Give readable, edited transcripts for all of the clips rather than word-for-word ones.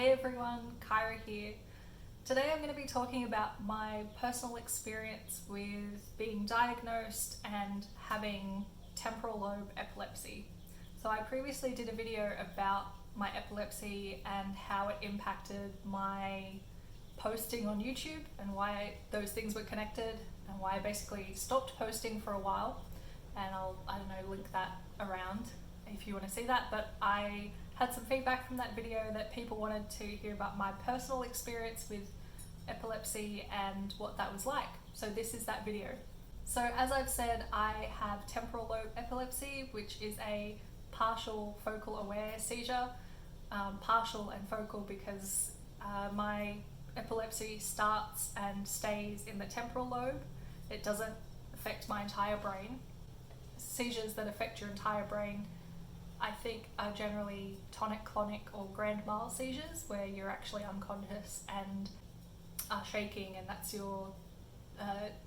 Hey everyone, Kyra here. Today I'm going to be talking about my personal experience with being diagnosed and having temporal lobe epilepsy. So I previously did a video about my epilepsy and how it impacted my posting on YouTube and why those things were connected and why I basically stopped posting for a while. And I don't know, link that around if you want to see that. But I had some feedback from that video that people wanted to hear about my personal experience with epilepsy and what that was like. So this is that video. So as I've said, I have temporal lobe epilepsy, which is a partial focal aware seizure. Partial and focal because my epilepsy starts and stays in the temporal lobe. It doesn't affect my entire brain. Seizures that affect your entire brain, I think, are generally tonic-clonic or grand mal seizures, where you're actually unconscious and are shaking, and that's your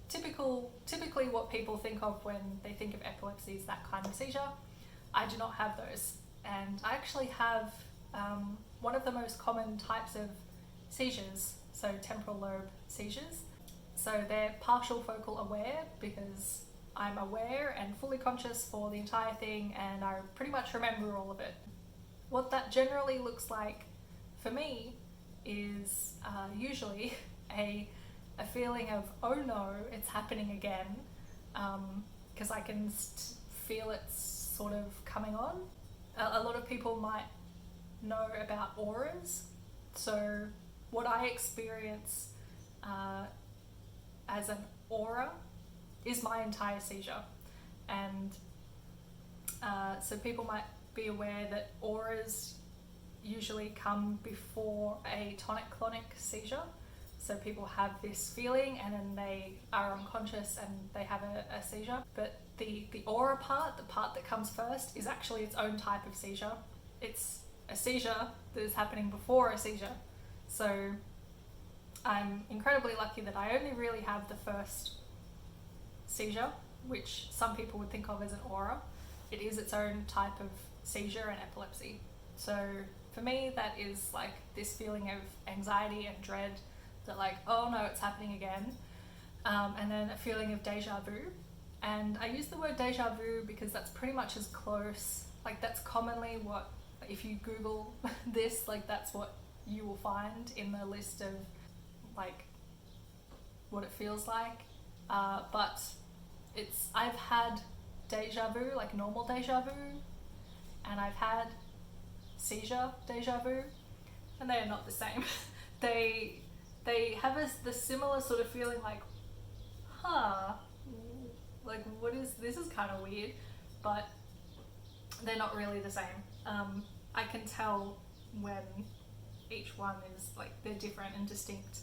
typically what people think of when they think of epilepsy is that kind of seizure. I do not have those, and I actually have one of the most common types of seizures, so temporal lobe seizures. So they're partial focal aware because I'm aware and fully conscious for the entire thing, and I pretty much remember all of it. What that generally looks like for me is usually a feeling of, oh no, it's happening again, because I can feel it sort of coming on. A lot of people might know about auras. So what I experience as an aura is my entire seizure, and so people might be aware that auras usually come before a tonic-clonic seizure. So people have this feeling and then they are unconscious and they have a seizure. But the aura part, the part that comes first, is actually its own type of seizure. It's a seizure that is happening before a seizure. So I'm incredibly lucky that I only really have the first seizure, which some people would think of as an aura. It is its own type of seizure and epilepsy. So for me, that is like this feeling of anxiety and dread that, like, oh no, it's happening again. And then a feeling of deja vu. And I use the word deja vu because that's pretty much as close, like that's commonly what, if you Google this, like that's what you will find in the list of like what it feels like. But I've had deja vu, like normal deja vu, and I've had seizure deja vu, and they are not the same. They have the similar sort of feeling like, like what is, this is kind of weird, but they're not really the same. I can tell when each one is like, they're different and distinct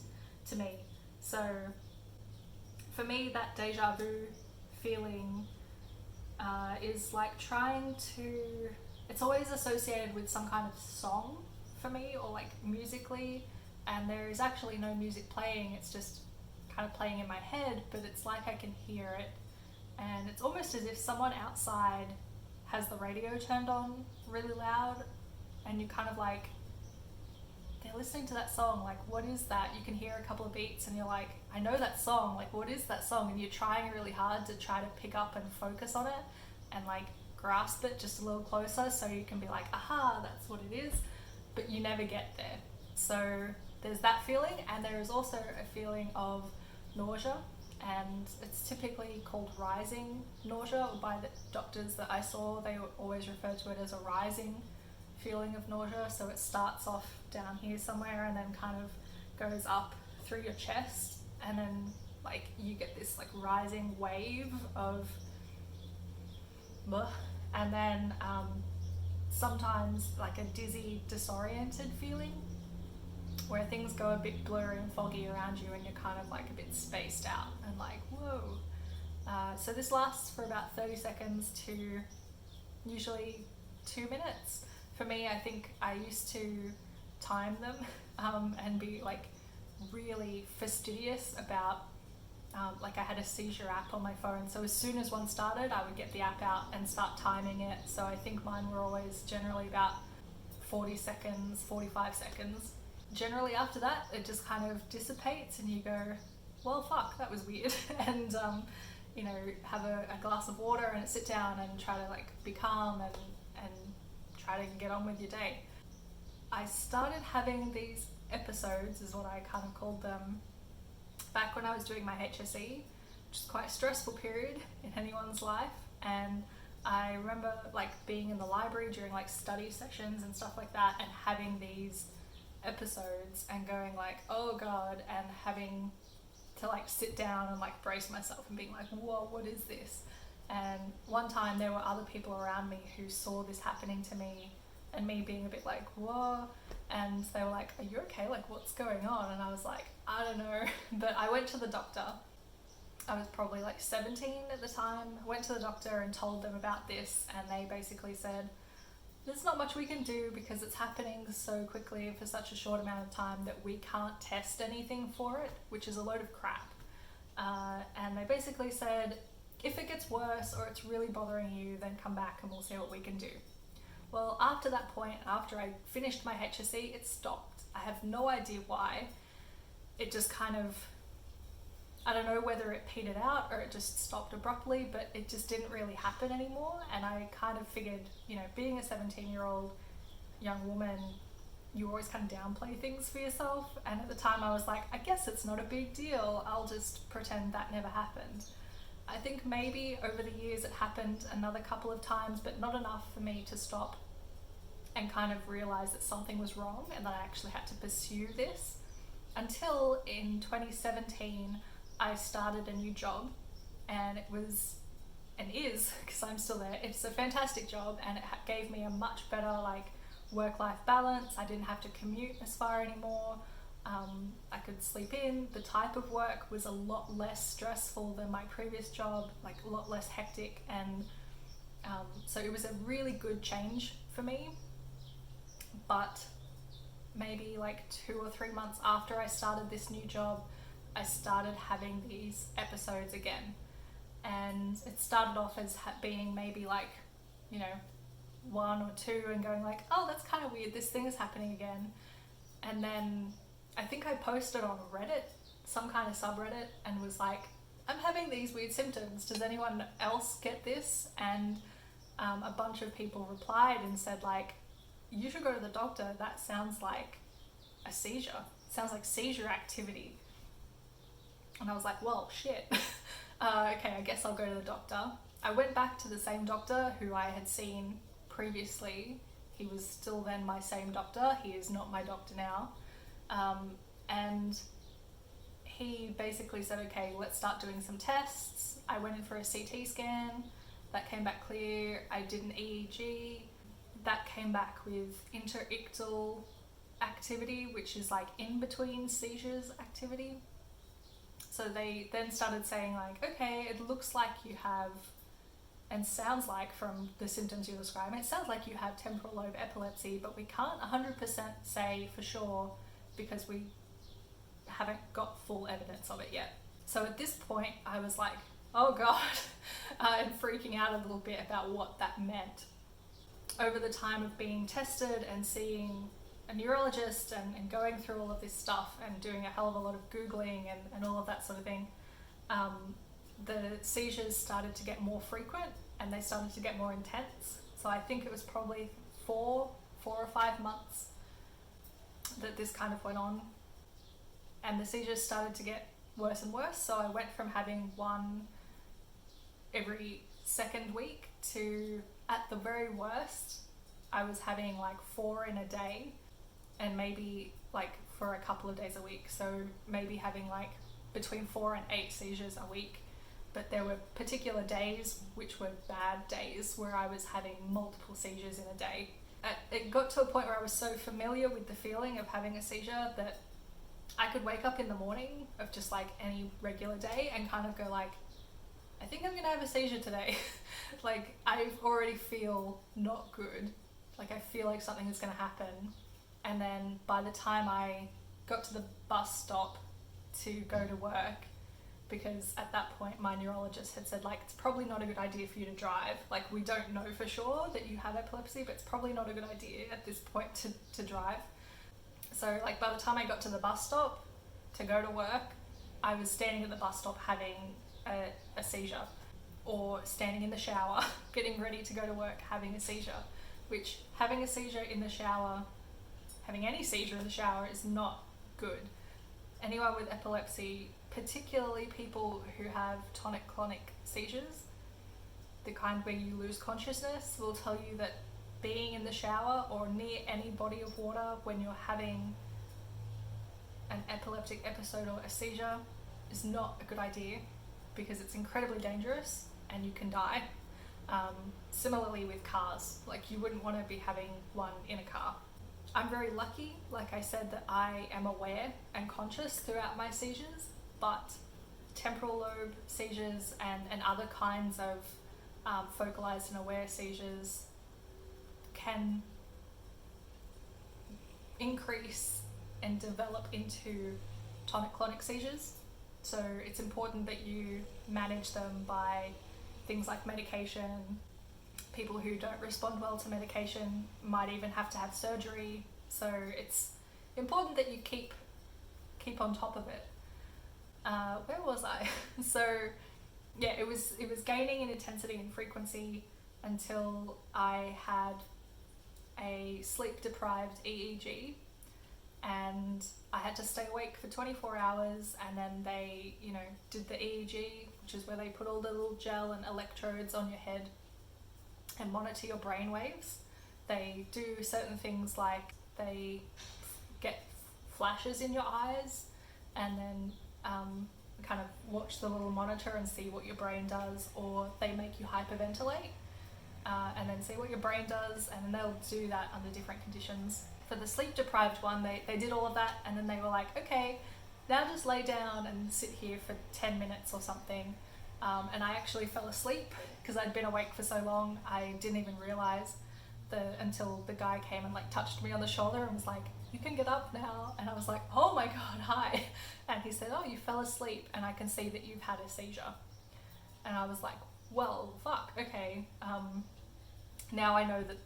to me. So for me, that deja vu feeling is like trying to, it's always associated with some kind of song for me, or like musically, and there is actually no music playing, it's just kind of playing in my head, but it's like I can hear it, and it's almost as if someone outside has the radio turned on really loud, and you kind of like, they're listening to that song, like what is that? You can hear a couple of beats and you're like, I know that song, like what is that song? And you're trying really hard to try to pick up and focus on it and like grasp it just a little closer so you can be like, aha, that's what it is, but you never get there. So there's that feeling, and there is also a feeling of nausea, and it's typically called rising nausea, or by the doctors that I saw, they always refer to it as a rising feeling of nausea. So it starts off down here somewhere and then kind of goes up through your chest, and then like you get this like rising wave of and then sometimes like a dizzy, disoriented feeling where things go a bit blurry and foggy around you and you're kind of like a bit spaced out and like, whoa. So this lasts for about 30 seconds to usually 2 minutes. For me, I think I used to time them and be like really fastidious about like I had a seizure app on my phone, so as soon as one started I would get the app out and start timing it. So I think mine were always generally about 40 seconds, 45 seconds. generally after that, it just kind of dissipates and you go, well, fuck, that was weird. And, you know, have a glass of water and sit down and try to like be calm and try to get on with your day. I started having these episodes, is what I kind of called them, back when I was doing my HSE, which is quite a stressful period in anyone's life. And I remember like being in the library during like study sessions and stuff like that and having these episodes and going like, oh God, and having to like sit down and like brace myself and being like, whoa, what is this? And one time there were other people around me who saw this happening to me and me being a bit like, whoa, and they were like, are you okay? Like, what's going on? And I was like, I don't know. But I went to the doctor. I was probably like 17 at the time. I went to the doctor and told them about this, and they basically said, there's not much we can do because it's happening so quickly for such a short amount of time that we can't test anything for it, which is a load of crap. And they basically said, if it gets worse or it's really bothering you, then come back and we'll see what we can do. Well, after that point, after I finished my HSE, it stopped. I have no idea why. It just kind of, I don't know whether it petered out or it just stopped abruptly, but it just didn't really happen anymore. And I kind of figured, you know, being a 17-year-old young woman, you always kind of downplay things for yourself. And at the time I was like, I guess it's not a big deal. I'll just pretend that never happened. I think maybe over the years it happened another couple of times, but not enough for me to stop and kind of realize that something was wrong and that I actually had to pursue this. Until in 2017, I started a new job, and it was, and is, because I'm still there, it's a fantastic job, and it gave me a much better like work-life balance. I didn't have to commute as far anymore. I could sleep in. The type of work was a lot less stressful than my previous job, like a lot less hectic, and so it was a really good change for me. But maybe like 2 or 3 months after I started this new job, I started having these episodes again. And it started off as being maybe like, you know, 1 or 2 and going like, oh, that's kind of weird, this thing is happening again. And then I think I posted on Reddit, some kind of subreddit, and was like, I'm having these weird symptoms, does anyone else get this? And a bunch of people replied and said like, you should go to the doctor, that sounds like a seizure, it sounds like seizure activity. And I was like, well, shit. Okay, I guess I'll go to the doctor. I went back to the same doctor who I had seen previously. He was still then my same doctor. He is not my doctor now. And he basically said, okay, let's start doing some tests. I went in for a CT scan. That came back clear. I did an EEG. That came back with interictal activity, which is like in between seizures activity. So they then started saying like, okay, it looks like you have, and sounds like from the symptoms you're describing, it sounds like you have temporal lobe epilepsy, but we can't 100% say for sure because we haven't got full evidence of it yet. So at this point I was like, oh God, and freaking out a little bit about what that meant. Over the time of being tested and seeing a neurologist and going through all of this stuff and doing a hell of a lot of Googling and all of that sort of thing, the seizures started to get more frequent and they started to get more intense. So I think it was probably 4 or 5 months that this kind of went on, and the seizures started to get worse and worse. So I went from having 1 every 2nd week to, at the very worst, I was having like 4 in a day, and maybe like for a couple of days a week. So maybe having like between 4 and 8 seizures a week. But there were particular days which were bad days where I was having multiple seizures in a day. It got to a point where I was so familiar with the feeling of having a seizure that I could wake up in the morning of just like any regular day and kind of go like, I think I'm gonna have a seizure today. Like I already feel not good. Like I feel like something is gonna happen. And then by the time I got to the bus stop to go to work, because at that point my neurologist had said like, it's probably not a good idea for you to drive. Like we don't know for sure that you have epilepsy, but it's probably not a good idea at this point to drive. So like by the time I got to the bus stop to go to work, I was standing at the bus stop having a seizure, or standing in the shower getting ready to go to work having a seizure, which having a seizure in the shower, having any seizure in the shower is not good. Anyone with epilepsy, particularly people who have tonic-clonic seizures, the kind where you lose consciousness, will tell you that being in the shower or near any body of water when you're having an epileptic episode or a seizure is not a good idea, because it's incredibly dangerous and you can die. Similarly with cars, like you wouldn't want to be having one in a car. I'm very lucky, like I said, that I am aware and conscious throughout my seizures, but temporal lobe seizures and other kinds of focalized and aware seizures can increase and develop into tonic-clonic seizures. So it's important that you manage them by things like medication. People who don't respond well to medication might even have to have surgery. So it's important that you keep on top of it. Where was I? So yeah, it was gaining in intensity and frequency until I had a sleep-deprived EEG, and I had to stay awake for 24 hours, and then they, did the EEG, which is where they put all the little gel and electrodes on your head and monitor your brain waves. They do certain things like they get flashes in your eyes and then kind of watch the little monitor and see what your brain does, or they make you hyperventilate and then see what your brain does, and then they'll do that under different conditions. For the sleep deprived one, they did all of that, and then they were like, okay, now just lay down and sit here for 10 minutes or something. And I actually fell asleep because I'd been awake for so long. I didn't even realize until the guy came and like touched me on the shoulder and was like, you can get up now. And I was like, oh my God, hi. And he said, oh, you fell asleep and I can see that you've had a seizure. And I was like, well, fuck, okay. Now I know that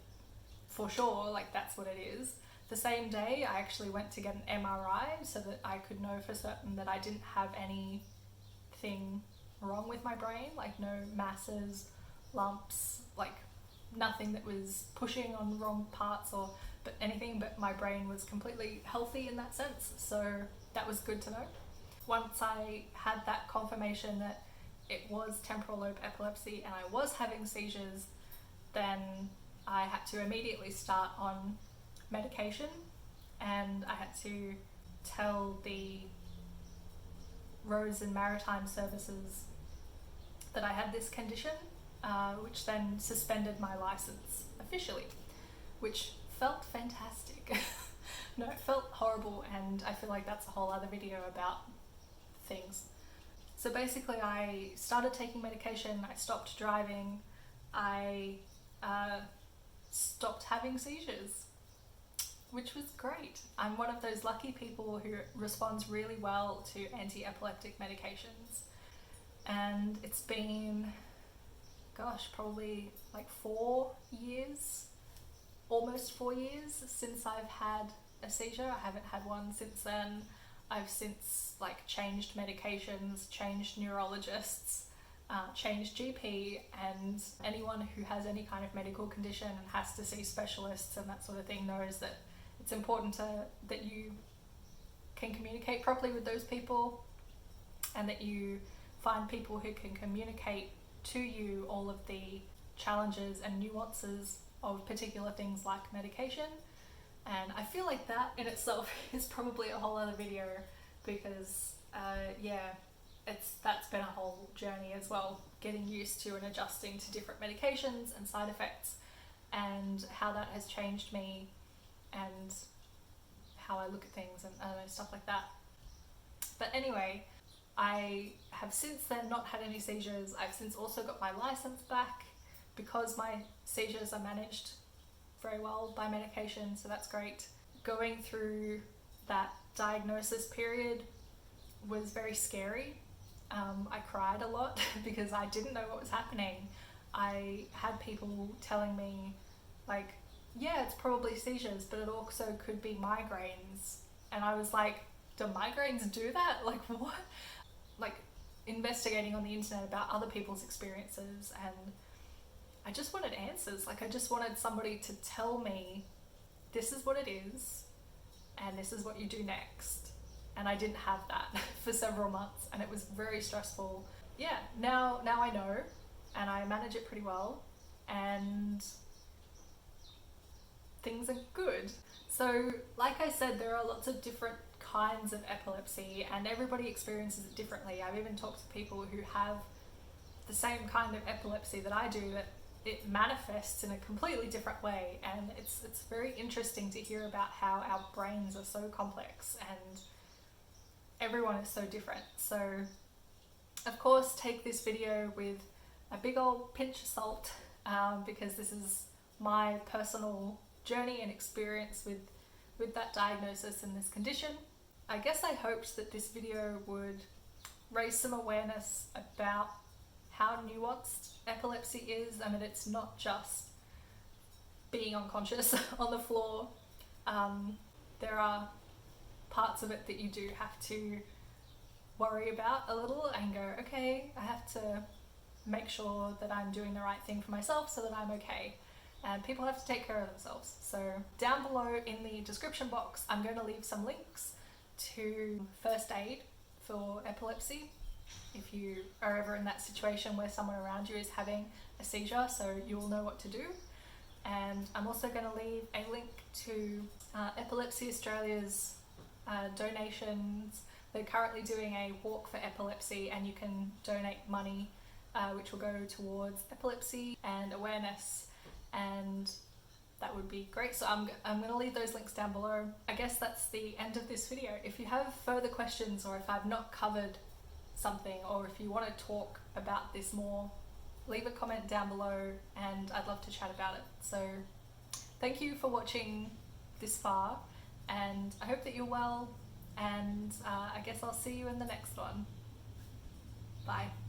for sure, like that's what it is. The same day, I actually went to get an MRI so that I could know for certain that I didn't have anything wrong with my brain, like no masses, lumps, like nothing that was pushing on the wrong parts but anything, but my brain was completely healthy in that sense. So that was good to know. Once I had that confirmation that it was temporal lobe epilepsy and I was having seizures, then I had to immediately start on medication, and I had to tell the Roads and Maritime Services that I had this condition, which then suspended my license officially, which felt fantastic. No, it felt horrible, and I feel like that's a whole other video about things. So basically I started taking medication, I stopped driving, I stopped having seizures, which was great. I'm one of those lucky people who responds really well to anti-epileptic medications. And it's been, gosh, probably like 4 years, almost 4 years since I've had a seizure. I haven't had one since then. I've since like changed medications, changed neurologists, changed GP, and anyone who has any kind of medical condition and has to see specialists and that sort of thing knows that it's important that you can communicate properly with those people, and that you find people who can communicate to you all of the challenges and nuances of particular things like medication. And I feel like that in itself is probably a whole other video, because that's been a whole journey as well, getting used to and adjusting to different medications and side effects, and how that has changed me and how I look at things and stuff like that. But anyway, I have since then not had any seizures. I've since also got my license back because my seizures are managed very well by medication, so that's great. Going through that diagnosis period was very scary. I cried a lot because I didn't know what was happening. I had people telling me, like, yeah, it's probably seizures, but it also could be migraines. And I was like, do migraines do that? Like, what? Like, investigating on the internet about other people's experiences, and I just wanted answers. Like, I just wanted somebody to tell me, this is what it is, and this is what you do next. And I didn't have that for several months, and it was very stressful. Yeah, now I know, and I manage it pretty well, and things are good. So, like I said, there are lots of different kinds of epilepsy, and everybody experiences it differently. I've even talked to people who have the same kind of epilepsy that I do, that it manifests in a completely different way, and it's very interesting to hear about how our brains are so complex and everyone is so different. So, of course, take this video with a big old pinch of salt, because this is my personal journey and experience with that diagnosis and this condition. I guess I hoped that this video would raise some awareness about how nuanced epilepsy is, and that it's not just being unconscious on the floor. There are parts of it that you do have to worry about a little and go, okay, I have to make sure that I'm doing the right thing for myself so that I'm okay. And people have to take care of themselves. So down below in the description box, I'm going to leave some links to first aid for epilepsy, if you are ever in that situation where someone around you is having a seizure, so you'll know what to do. And I'm also going to leave a link to Epilepsy Australia's donations. They're currently doing a walk for epilepsy, and you can donate money which will go towards epilepsy and awareness, and that would be great. So I'm going to leave those links down below. I guess that's the end of this video. If you have further questions, or if I've not covered something, or if you want to talk about this more, leave a comment down below and I'd love to chat about it. So thank you for watching this far, and I hope that you're well, and I guess I'll see you in the next one. Bye.